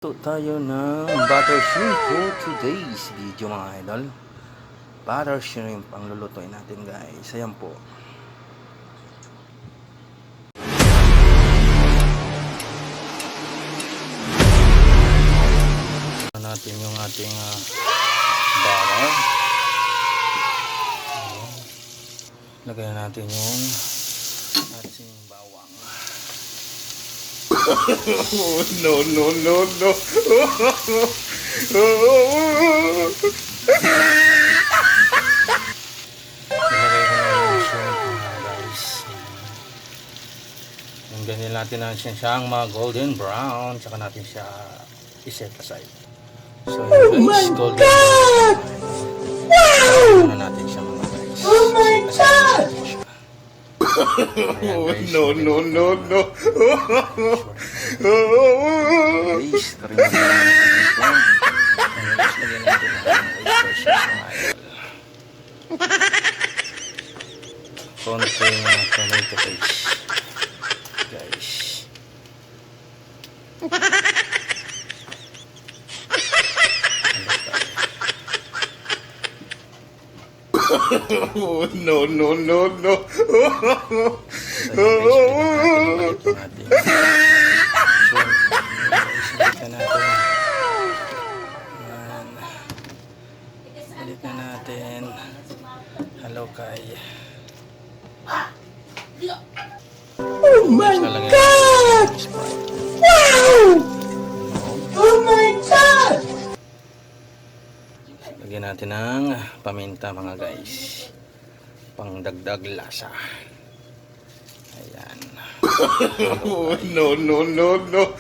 Ito tayo ng butter shrimp for today's video mga idol. Butter shrimp ang lulutuin natin guys. Ayan po. Natin yung ating butter. Lagyan natin yung ating bawang. No, no, no, no. Ilagay ko na yung shrimp guys. Yung ganyan natin na siyang mga golden brown. Tsaka natin siya iset aside. So yun guys, golden brown. Wow! Ano natin siya mga guys. Oh my God! Ayan, guys, No, no, no, no. Guys, karinig na natin ito. Ayan guys, lagyan natin ang oyster sauce mga idol. Konting tomato paste. Guys. No, no, no, no. So yun guys, pwede natin balik natin. Shrimp. Guys, balik na natin. Ayan. Balik na natin. Hello kay. Oh my God! Wow! Oh my God! Lagyan natin ng paminta mga guys. Pangdagdag lasa. Ayan. No, no, no, no.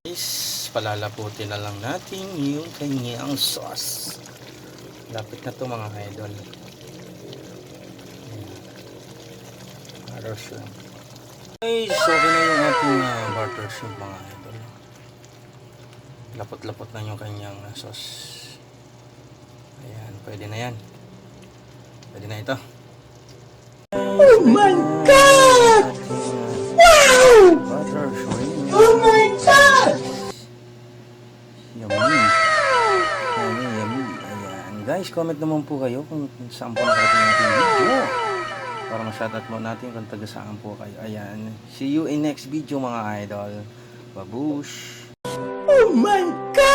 Guys, palalaputin na lang natin yung kanyang sauce. Lapit na to mga idol. Butter shrimp. Guys, okay na yung ating butter shrimp mga idol. Lapot-lapot na yung kanyang sauce. Ayan, pwede na yan. Pwede na ito. Oh my God! Wow! Butter shrimp. Oh my God! Yummy. Yummy, yummy. Ayan. Guys, comment naman po kayo kung saan po nakarating natin video. Para ma-shoutout mo natin kung taga saan po kayo. Ayan. See you in next video mga idol. Babush! Oh my God!